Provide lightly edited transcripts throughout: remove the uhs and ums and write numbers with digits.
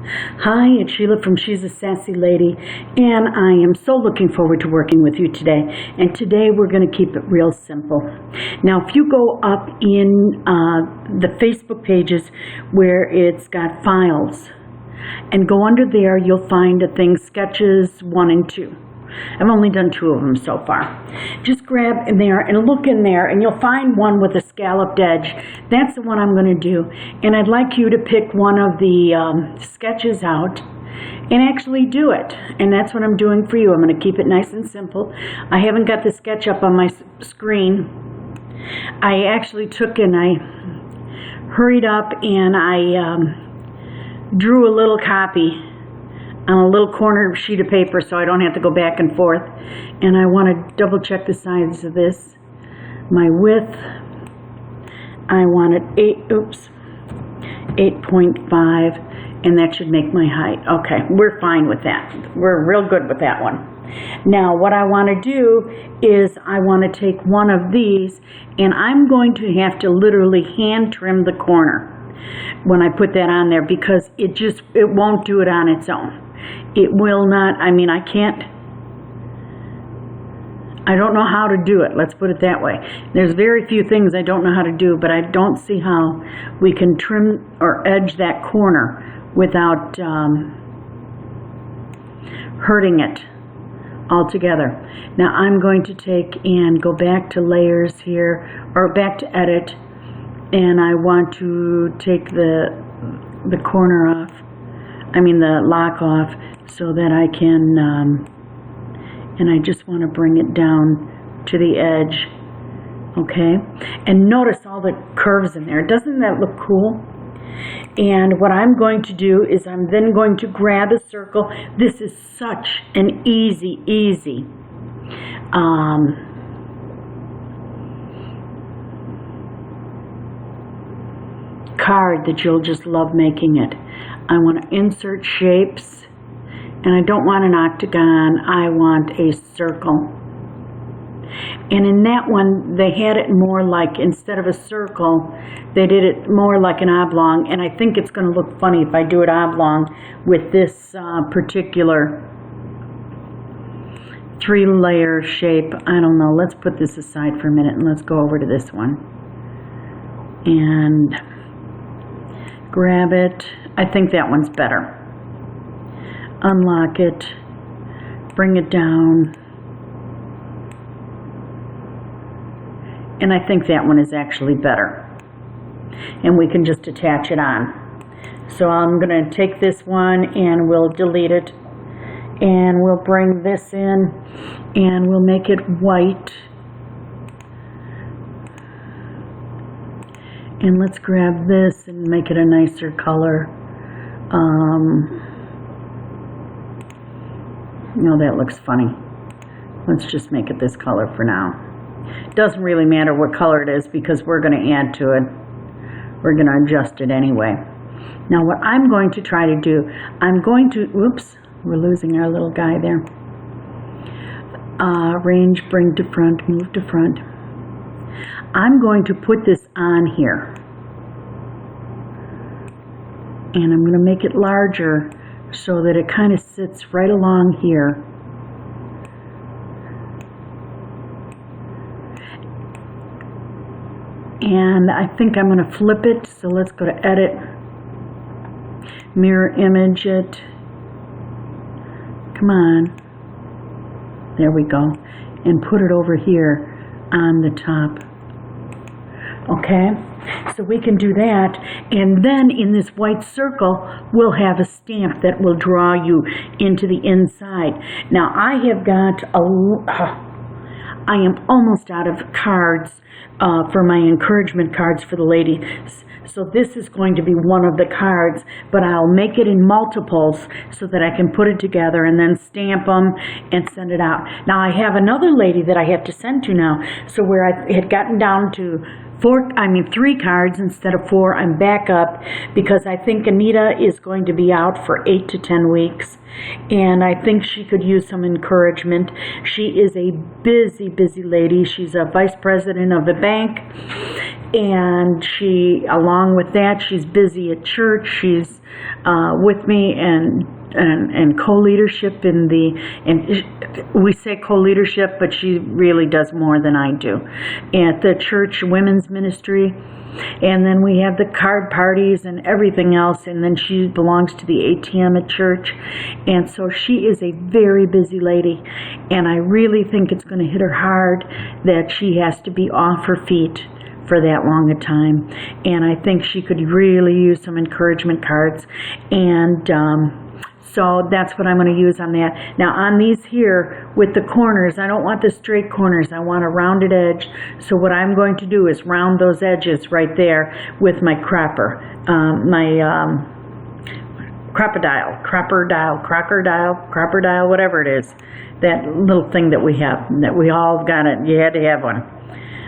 Hi, it's Sheila from She's a Sassy Lady, and I am so looking forward to working with you today. And today we're going to keep it real simple. Now, if you go up in the Facebook pages where it's got files, and go under there, you'll find a thing, sketches 1 and 2. I've only done 2 of them so far. Just grab in there and look in there, and you'll find one with a scalloped edge. That's the one I'm going to do. And I'd like you to pick one of the sketches out and actually do it. And that's what I'm doing for you. I'm going to keep it nice and simple. I haven't got the sketch up on my screen. I actually took and I hurried up and I drew a little copy on a little corner sheet of paper so I don't have to go back and forth. And I want to double check the size of this. My width, I want it 8.5, and that should make my height. Okay, we're fine with that. We're real good with that one. Now what I want to do is I want to take one of these, and I'm going to have to literally hand trim the corner when I put that on there, because it won't do it on its own. It will not. I mean, I don't know how to do it. Let's put it that way. There's very few things I don't know how to do, but I don't see how we can trim or edge that corner without hurting it altogether. Now I'm going to take and go back to layers here, or back to edit, and I want to take the corner off. I mean the lock off, so that I can, and I just want to bring it down to the edge, okay? And notice all the curves in there. Doesn't that look cool? And what I'm going to do is I'm then going to grab a circle. This is such an easy card that you'll just love making it. I want to insert shapes, and I don't want an octagon, I want a circle. And in that one, they had it more like, instead of a circle, they did it more like an oblong, and I think it's going to look funny if I do it oblong with this particular 3-layer shape. I don't know, let's put this aside for a minute and let's go over to this one. And grab it. I think that one's better. Unlock it, bring it down, and I think that one is actually better. And we can just attach it on. So I'm going to take this one and we'll delete it, and we'll bring this in and we'll make it white. And let's grab this and make it a nicer color. No, that looks funny. Let's just make it this color for now. Doesn't really matter what color it is, because we're going to add to it. We're going to adjust it anyway. Now what I'm going to try to do, I'm going to, whoops, we're losing our little guy there. Range, bring to front, move to front. I'm going to put this on here, and I'm going to make it larger so that it kind of sits right along here. And I think I'm going to flip it, so let's go to edit, mirror image it. Come on, there we go, and put it over here on the top. Okay, so we can do that, and then in this white circle we'll have a stamp that will draw you into the inside. Now I have got I am almost out of cards for my encouragement cards for the ladies. So this is going to be one of the cards, but I'll make it in multiples so that I can put it together and then stamp them and send it out. Now I have another lady that I have to send to now. So where I had gotten down to 3 cards instead of 4. I'm back up because I think Anita is going to be out for 8 to 10 weeks. And I think she could use some encouragement. She is a busy, busy lady. She's a vice president of a bank. And she, along with that, she's busy at church. She's with me and co-leadership in we say co-leadership, but she really does more than I do at the church women's ministry. And then we have the card parties and everything else, and then she belongs to the ATM at church. And so she is a very busy lady, and I really think it's going to hit her hard that she has to be off her feet for that long a time. And I think she could really use some encouragement cards. And so that's what I'm going to use on that. Now on these here with the corners, I don't want the straight corners. I want a rounded edge. So what I'm going to do is round those edges right there with my cropper, crocodile, whatever it is. That little thing that we have, that we all got it. You had to have one.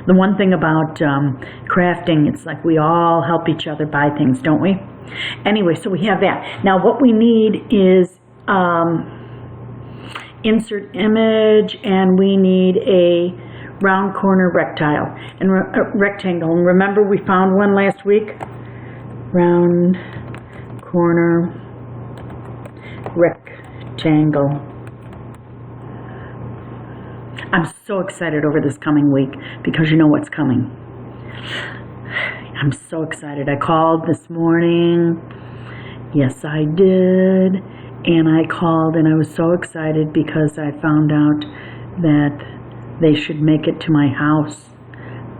The one thing about crafting, it's like we all help each other buy things, don't we? Anyway, so we have that. Now what we need is insert image, and we need a round corner rectangle. And remember we found one last week? Round corner rectangle. I'm so excited over this coming week because you know what's coming. I'm so excited. I called this morning. Yes, I did. And I called and I was so excited because I found out that they should make it to my house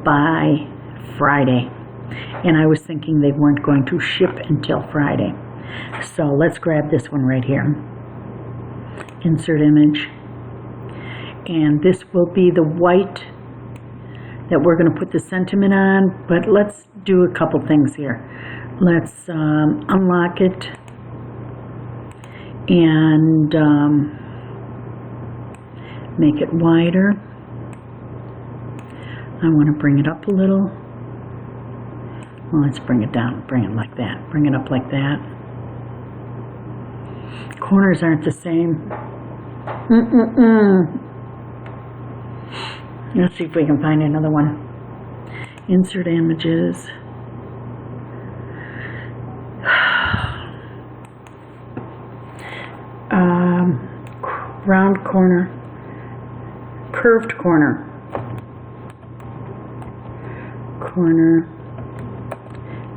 by Friday. And I was thinking they weren't going to ship until Friday. So let's grab this one right here. Insert image. And this will be the white that we're going to put the sentiment on, but let's do a couple things here. Let's unlock it and make it wider. I want to bring it up a little. Well, let's bring it down, bring it like that, bring it up like that. Corners aren't the same. Let's see if we can find another one. Insert images. Round corner. Curved corner. Corner.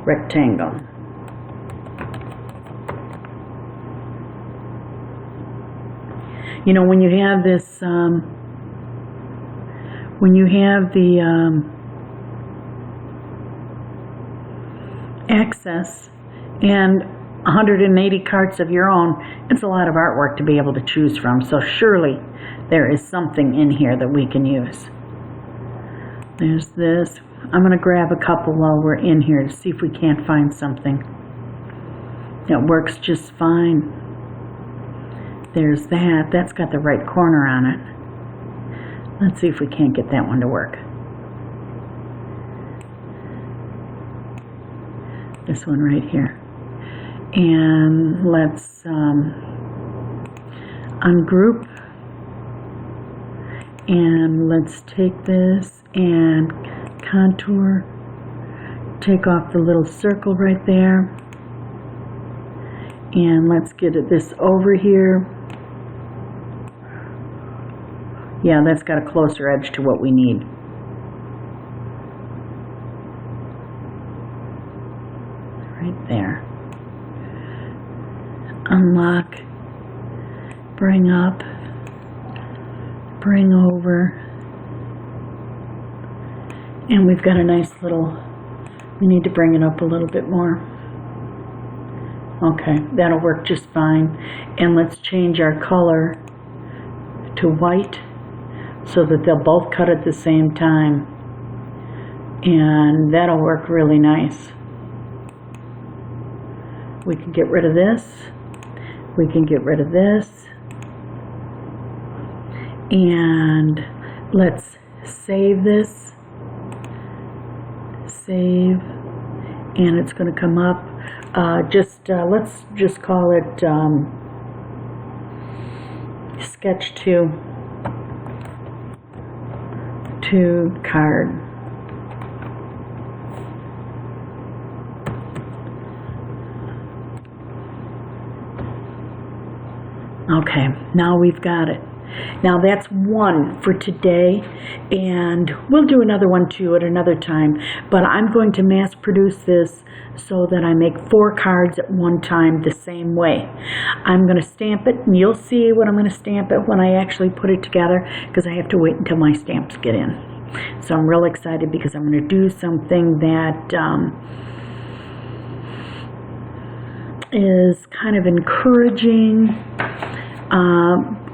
Rectangle. You know, when you have this when you have the access and 180 cards of your own, it's a lot of artwork to be able to choose from. So surely there is something in here that we can use. There's this. I'm going to grab a couple while we're in here to see if we can't find something that works just fine. There's that. That's got the right corner on it. Let's see if we can't get that one to work. This one right here. And let's ungroup. And let's take this and contour. Take off the little circle right there. And let's get this over here. Yeah, that's got a closer edge to what we need. Right there. Unlock, bring up, bring over. And we've got a nice little, we need to bring it up a little bit more. Okay, that'll work just fine. And let's change our color to white so that they'll both cut at the same time. And that'll work really nice. We can get rid of this. We can get rid of this. And let's save this. save, and it's going to come up. Let's just call it sketch 2 to card. Okay, now we've got it. Now that's one for today, and we'll do another one too at another time, but I'm going to mass produce this so that I make 4 cards at one time the same way. I'm going to stamp it, and you'll see what I'm going to stamp it when I actually put it together, because I have to wait until my stamps get in. So I'm real excited because I'm going to do something that is kind of encouraging.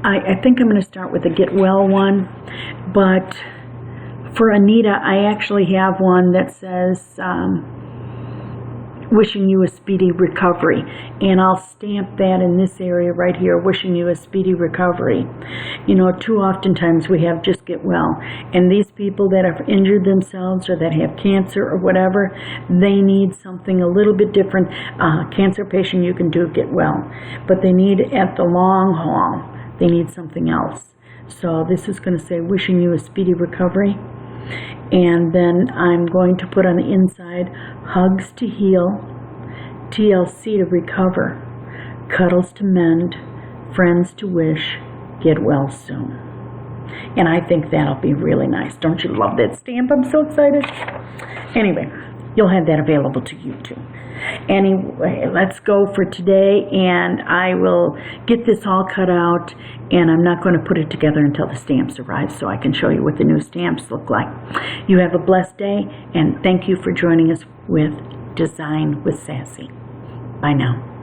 I think I'm going to start with a get well one, but for Anita, I actually have one that says, wishing you a speedy recovery, and I'll stamp that in this area right here, wishing you a speedy recovery. You know, too oftentimes we have just get well, and these people that have injured themselves or that have cancer or whatever, they need something a little bit different. Cancer patient, you can do get well, but they need, at the long haul, they need something else. So this is going to say wishing you a speedy recovery. And then I'm going to put on the inside, hugs to heal, TLC to recover, cuddles to mend, friends to wish, get well soon. And I think that'll be really nice. Don't you love that stamp? I'm so excited. Anyway, you'll have that available to you too. Anyway, let's go for today, and I will get this all cut out, and I'm not going to put it together until the stamps arrive so I can show you what the new stamps look like. You have a blessed day, and thank you for joining us with Design with Sassy. Bye now.